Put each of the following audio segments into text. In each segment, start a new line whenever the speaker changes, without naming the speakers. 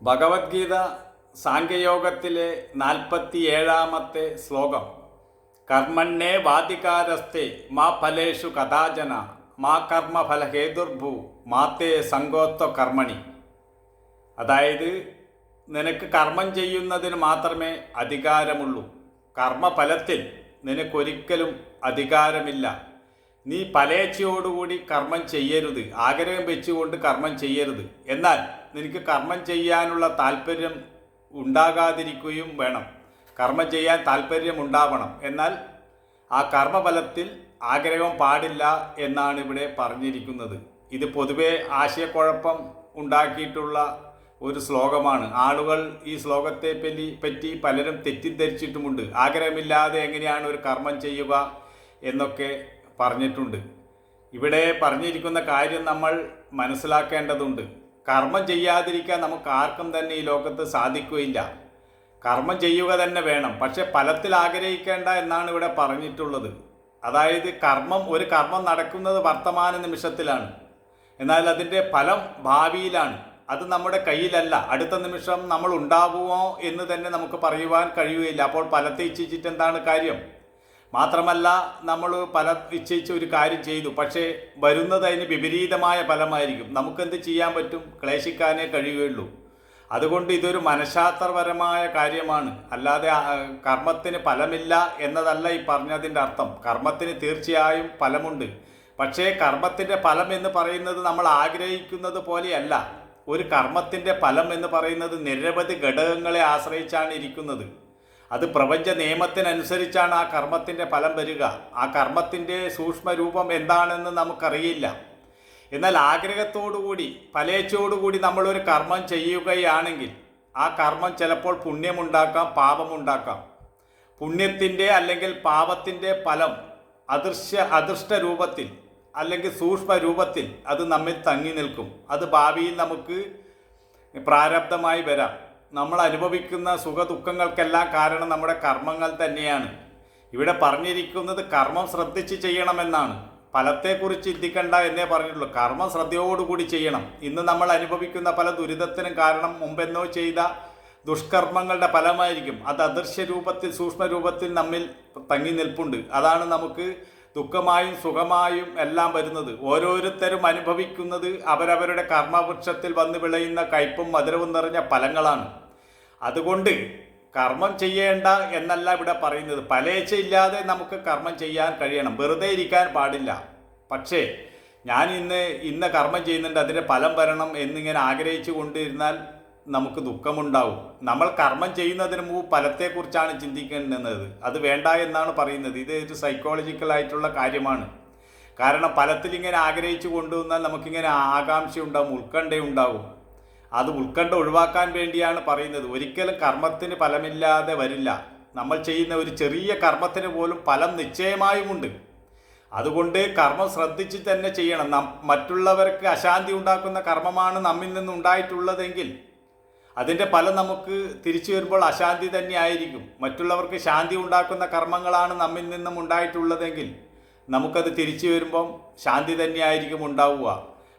ഭഗവത്ഗീത സാംഖ്യയോഗത്തിലെ 47-ാമത്തെ ശ്ലോകം. കർമ്മണ്യേ വാധികാരസ്തേ മാ ഫലേഷു കഥാചന മാ കർമ്മഫലഹേതുർഭൂ മാത്തേ സംഗോസ്ത്വ കർമ്മണി. അതായത്, നിനക്ക് കർമ്മം ചെയ്യുന്നതിന് മാത്രമേ അധികാരമുള്ളൂ. കർമ്മഫലത്തിൽ നിനക്കൊരിക്കലും അധികാരമില്ല. നീ ഫലേച്ഛയോടുകൂടി കർമ്മം ചെയ്യരുത്, ആഗ്രഹം വെച്ചുകൊണ്ട് കർമ്മം ചെയ്യരുത്. എന്നാൽ നിനക്ക് കർമ്മം ചെയ്യാനുള്ള താല്പര്യം ഉണ്ടാകാതിരിക്കുകയും വേണം. കർമ്മം ചെയ്യാൻ താല്പര്യം ഉണ്ടാവണം, എന്നാൽ ആ കർമ്മഫലത്തിൽ ആഗ്രഹം പാടില്ല എന്നാണ് ഇവിടെ പറഞ്ഞിരിക്കുന്നത്. ഇത് പൊതുവെ ആശയക്കുഴപ്പം ഉണ്ടാക്കിയിട്ടുള്ള ഒരു ശ്ലോകമാണ്. ആളുകൾ ഈ ശ്ലോകത്തെ പറ്റി പലരും തെറ്റിദ്ധരിച്ചിട്ടുമുണ്ട്. ആഗ്രഹമില്ലാതെ എങ്ങനെയാണ് ഒരു കർമ്മം ചെയ്യുക എന്നൊക്കെ പറഞ്ഞിട്ടുണ്ട്. ഇവിടെ പറഞ്ഞിരിക്കുന്ന കാര്യം നമ്മൾ മനസ്സിലാക്കേണ്ടതുണ്ട്. കർമ്മം ചെയ്യാതിരിക്കാൻ നമുക്ക് ആർക്കും തന്നെ ഈ ലോകത്ത് സാധിക്കുകയില്ല. കർമ്മം ചെയ്യുക തന്നെ വേണം, പക്ഷെ ഫലത്തിൽ ആഗ്രഹിക്കേണ്ട എന്നാണ് ഇവിടെ പറഞ്ഞിട്ടുള്ളത്. അതായത് ഒരു കർമ്മം നടക്കുന്നത് വർത്തമാന നിമിഷത്തിലാണ്, എന്നാൽ അതിൻ്റെ ഫലം ഭാവിയിലാണ്. അത് നമ്മുടെ കയ്യിലല്ല. അടുത്ത നിമിഷം നമ്മൾ ഉണ്ടാവുമോ എന്ന് തന്നെ നമുക്ക് പറയുവാൻ കഴിയുകയില്ല. അപ്പോൾ ഫലത്തെ ഇച്ഛിച്ചിട്ട് എന്താണ് കാര്യം? മാത്രമല്ല, നമ്മൾ ഇച്ഛിച്ച ഒരു കാര്യം ചെയ്തു, പക്ഷേ വരുന്നത് അതിന് വിപരീതമായ ഫലമായിരിക്കും. നമുക്കെന്ത് ചെയ്യാൻ പറ്റും? ക്ലേശിക്കാനേ കഴിയുകയുള്ളൂ. അതുകൊണ്ട് ഇതൊരു മനഃശാസ്ത്രപരമായ കാര്യമാണ്, അല്ലാതെ കർമ്മത്തിന് ഫലമില്ല എന്നതല്ല ഈ പറഞ്ഞതിൻ്റെ അർത്ഥം. കർമ്മത്തിന് തീർച്ചയായും ഫലമുണ്ട്, പക്ഷേ കർമ്മത്തിൻ്റെ ഫലം എന്ന് പറയുന്നത് നമ്മൾ ആഗ്രഹിക്കുന്നത് പോലെയല്ല. ഒരു കർമ്മത്തിൻ്റെ ഫലം എന്ന് പറയുന്നത് നിരവധി ഘടകങ്ങളെ ആശ്രയിച്ചാണ് ഇരിക്കുന്നത്. അത് പ്രപഞ്ച നിയമത്തിനനുസരിച്ചാണ് ആ കർമ്മത്തിൻ്റെ ഫലം വരിക. ആ കർമ്മത്തിൻ്റെ സൂക്ഷ്മരൂപം എന്താണെന്ന് നമുക്കറിയില്ല. എന്നാൽ ആഗ്രഹത്തോടുകൂടി ഫലേച്ഛയോടുകൂടി നമ്മളൊരു കർമ്മം ചെയ്യുകയാണെങ്കിൽ ആ കർമ്മം ചിലപ്പോൾ പുണ്യമുണ്ടാക്കാം, പാപമുണ്ടാക്കാം. പുണ്യത്തിൻ്റെ അല്ലെങ്കിൽ പാപത്തിൻ്റെ ഫലം അദൃഷ്ട രൂപത്തിൽ അല്ലെങ്കിൽ സൂക്ഷ്മ രൂപത്തിൽ അത് നമ്മിൽ തങ്ങി നിൽക്കും. അത് ഭാവിയിൽ നമുക്ക് പ്രാരബ്ധമായി വരാം. നമ്മൾ അനുഭവിക്കുന്ന സുഖദുഃഖങ്ങൾക്കെല്ലാം കാരണം നമ്മുടെ കർമ്മങ്ങൾ തന്നെയാണ്. ഇവിടെ പറഞ്ഞിരിക്കുന്നത് കർമ്മം ശ്രദ്ധിച്ച് ചെയ്യണമെന്നാണ്. ഫലത്തെക്കുറിച്ച് ചിന്തിക്കണ്ട എന്നേ പറഞ്ഞിട്ടുള്ളൂ. കർമ്മം ശ്രദ്ധയോടുകൂടി ചെയ്യണം. ഇന്ന് നമ്മൾ അനുഭവിക്കുന്ന പല ദുരിതത്തിനും കാരണം മുമ്പെന്നോ ചെയ്ത ദുഷ്കർമ്മങ്ങളുടെ ഫലമായിരിക്കും. അത് അദൃശ്യ രൂപത്തിൽ സൂക്ഷ്മരൂപത്തിൽ നമ്മിൽ തങ്ങി നിൽപ്പുണ്ട്. അതാണ് നമുക്ക് ദുഃഖമായും സുഖമായും എല്ലാം വരുന്നത്. ഓരോരുത്തരും അനുഭവിക്കുന്നത് അവരവരുടെ കർമ്മവൃക്ഷത്തിൽ വന്ന് വിളയുന്ന കയ്പും മധുരവും നിറഞ്ഞ ഫലങ്ങളാണ്. അതുകൊണ്ട് കർമ്മം ചെയ്യേണ്ട എന്നല്ല ഇവിടെ പറയുന്നത്. ഫലേച്ഛ ഇല്ലാതെ നമുക്ക് കർമ്മം ചെയ്യാൻ കഴിയണം. വെറുതെ ഇരിക്കാൻ പാടില്ല. പക്ഷേ ഞാൻ ഇന്ന് കർമ്മം ചെയ്യുന്നുണ്ട്, അതിൻ്റെ ഫലം വരണം എന്നിങ്ങനെ ആഗ്രഹിച്ചു കൊണ്ടിരുന്നാൽ നമുക്ക് ദുഃഖമുണ്ടാവും. നമ്മൾ കർമ്മം ചെയ്യുന്നതിന് മുമ്പ് ഫലത്തെക്കുറിച്ചാണ് ചിന്തിക്കേണ്ടുന്നത്. അത് വേണ്ട എന്നാണ് പറയുന്നത്. ഇത് ഒരു സൈക്കോളജിക്കലായിട്ടുള്ള കാര്യമാണ്. കാരണം ഫലത്തിൽ ഇങ്ങനെ ആഗ്രഹിച്ചു കൊണ്ടുവന്നാൽ നമുക്കിങ്ങനെ ആകാംക്ഷ ഉണ്ടാവും, ഉത്കണ്ഠയുണ്ടാവും. അത് ഉത്കണ്ഠ ഒഴിവാക്കാൻ വേണ്ടിയാണ് പറയുന്നത്. ഒരിക്കലും കർമ്മത്തിന് ഫലമില്ലാതെ വരില്ല. നമ്മൾ ചെയ്യുന്ന ഒരു ചെറിയ കർമ്മത്തിന് പോലും ഫലം നിശ്ചയമായുമുണ്ട്. അതുകൊണ്ട് കർമ്മം ശ്രദ്ധിച്ച് തന്നെ ചെയ്യണം. മറ്റുള്ളവർക്ക് അശാന്തി ഉണ്ടാക്കുന്ന കർമ്മമാണ് നമ്മിൽ നിന്നുണ്ടായിട്ടുള്ളതെങ്കിൽ അതിൻ്റെ ഫലം നമുക്ക് തിരിച്ചു വരുമ്പോൾ അശാന്തി തന്നെ ആയിരിക്കും. മറ്റുള്ളവർക്ക് ശാന്തി ഉണ്ടാക്കുന്ന കർമ്മങ്ങളാണ് നമ്മിൽ നിന്നും ഉണ്ടായിട്ടുള്ളതെങ്കിൽ നമുക്കത് തിരിച്ചു വരുമ്പം ശാന്തി തന്നെയായിരിക്കും ഉണ്ടാവുക.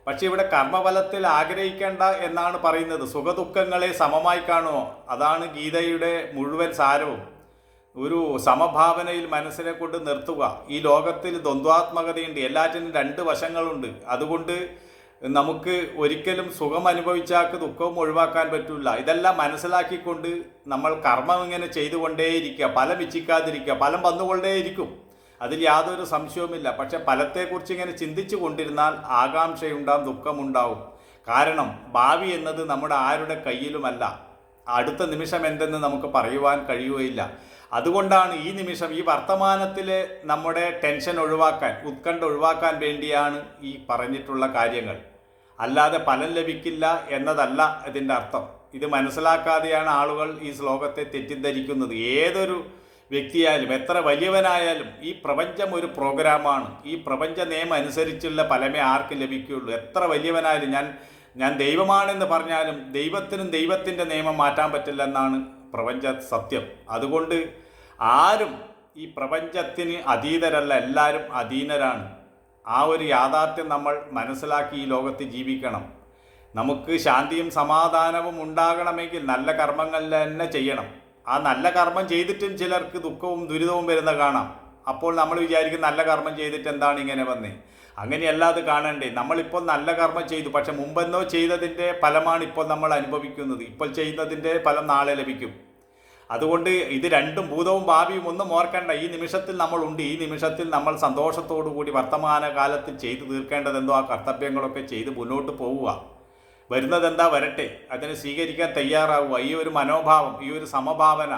പക്ഷേ ഇവിടെ കർമ്മഫലത്തിൽ ആഗ്രഹിക്കേണ്ട എന്നാണ് പറയുന്നത്. സുഖദുഃഖങ്ങളെ സമമായി കാണുമോ, അതാണ് ഗീതയുടെ മുഴുവൻ സാരവും. ഒരു സമഭാവനയിൽ മനസ്സിനെ കൊണ്ട് നിർത്തുക. ഈ ലോകത്തിൽ ദ്വന്ദ്വാത്മകതയുണ്ട്, എല്ലാറ്റിനും രണ്ട് വശങ്ങളുണ്ട്. അതുകൊണ്ട് നമുക്ക് ഒരിക്കലും സുഖം അനുഭവിച്ചാൽ ദുഃഖവും ഒഴിവാക്കാൻ പറ്റില്ല. ഇതെല്ലാം മനസ്സിലാക്കിക്കൊണ്ട് നമ്മൾ കർമ്മം ഇങ്ങനെ ചെയ്തുകൊണ്ടേയിരിക്കുക, ഫലം ഇച്ഛിക്കാതിരിക്കുക. ഫലം വന്നുകൊണ്ടേയിരിക്കും, അതിൽ യാതൊരു സംശയവുമില്ല. പക്ഷെ ഫലത്തെക്കുറിച്ച് ഇങ്ങനെ ചിന്തിച്ചു കൊണ്ടിരുന്നാൽ ആകാംക്ഷയുണ്ടാവും, ദുഃഖമുണ്ടാവും. കാരണം ഭാവി എന്നത് നമ്മുടെ ആരുടെ കയ്യിലുമല്ല. അടുത്ത നിമിഷം എന്തെന്ന് നമുക്ക് പറയുവാൻ കഴിയുകയില്ല. അതുകൊണ്ടാണ് ഈ നിമിഷം, ഈ വർത്തമാനത്തിലെ നമ്മുടെ ടെൻഷൻ ഒഴിവാക്കാൻ, ഉത്കണ്ഠ ഒഴിവാക്കാൻ വേണ്ടിയാണ് ഈ പറഞ്ഞിട്ടുള്ള കാര്യങ്ങൾ. അല്ലാതെ ഫലം ലഭിക്കില്ല എന്നതല്ല ഇതിൻ്റെ അർത്ഥം. ഇത് മനസ്സിലാക്കാതെയാണ് ആളുകൾ ഈ ശ്ലോകത്തെ തെറ്റിദ്ധരിക്കുന്നത്. ഏതൊരു വ്യക്തിയായാലും എത്ര വലിയവനായാലും ഈ പ്രപഞ്ചം ഒരു പ്രോഗ്രാമാണ്. ഈ പ്രപഞ്ച നിയമം അനുസരിച്ചുള്ള ഫലമേ ആർക്കും ലഭിക്കുകയുള്ളൂ. എത്ര വലിയവനായാലും ഞാൻ ദൈവമാണെന്ന് പറഞ്ഞാലും ദൈവത്തിനും ദൈവത്തിൻ്റെ നിയമം മാറ്റാൻ പറ്റില്ലെന്നാണ് പ്രപഞ്ച സത്യം. അതുകൊണ്ട് ആരും ഈ പ്രപഞ്ചത്തിന് അതീതരല്ല, എല്ലാവരും അധീനരാണ്. ആ ഒരു യാഥാർത്ഥ്യം നമ്മൾ മനസ്സിലാക്കി ഈ ലോകത്ത് ജീവിക്കണം. നമുക്ക് ശാന്തിയും സമാധാനവും ഉണ്ടാകണമെങ്കിൽ നല്ല കർമ്മങ്ങൾ തന്നെ ചെയ്യണം. ആ നല്ല കർമ്മം ചെയ്തിട്ടും ചിലർക്ക് ദുഃഖവും ദുരിതവും വരുന്ന കാണാം. അപ്പോൾ നമ്മൾ വിചാരിക്കും നല്ല കർമ്മം ചെയ്തിട്ട് എന്താണ് ഇങ്ങനെ വന്നേ. അങ്ങനെയല്ല അത് കാണണ്ടേ. നമ്മളിപ്പോൾ നല്ല കർമ്മം ചെയ്തു, പക്ഷെ മുമ്പെന്നോ ചെയ്തതിൻ്റെ ഫലമാണ് ഇപ്പോൾ നമ്മൾ അനുഭവിക്കുന്നത്. ഇപ്പോൾ ചെയ്യുന്നതിൻ്റെ ഫലം നാളെ ലഭിക്കും. അതുകൊണ്ട് ഇത് രണ്ടും, ഭൂതവും ഭാവിയും ഒന്നും ഓർക്കേണ്ട. ഈ നിമിഷത്തിൽ നമ്മളുണ്ട്. ഈ നിമിഷത്തിൽ നമ്മൾ സന്തോഷത്തോടു കൂടി വർത്തമാനകാലത്തിൽ ചെയ്തു തീർക്കേണ്ടതെന്തോ ആ കർത്തവ്യങ്ങളൊക്കെ ചെയ്ത് മുന്നോട്ട് പോവുക. വരുന്നതെന്താ വരട്ടെ, അതിനെ സ്വീകരിക്കാൻ തയ്യാറാവുക. ഈ ഒരു മനോഭാവം, ഈ ഒരു സമഭാവന,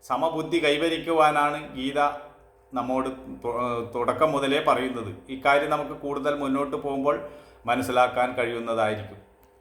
സമബുദ്ധി കൈവരിക്കുവാനാണ് ഗീത നമ്മോട് തുടക്കം മുതലേ പറയുന്നത്. ഇക്കാര്യം നമുക്ക് കൂടുതൽ മുന്നോട്ട് പോകുമ്പോൾ മനസ്സിലാക്കാൻ കഴിയുന്നതായിരിക്കും.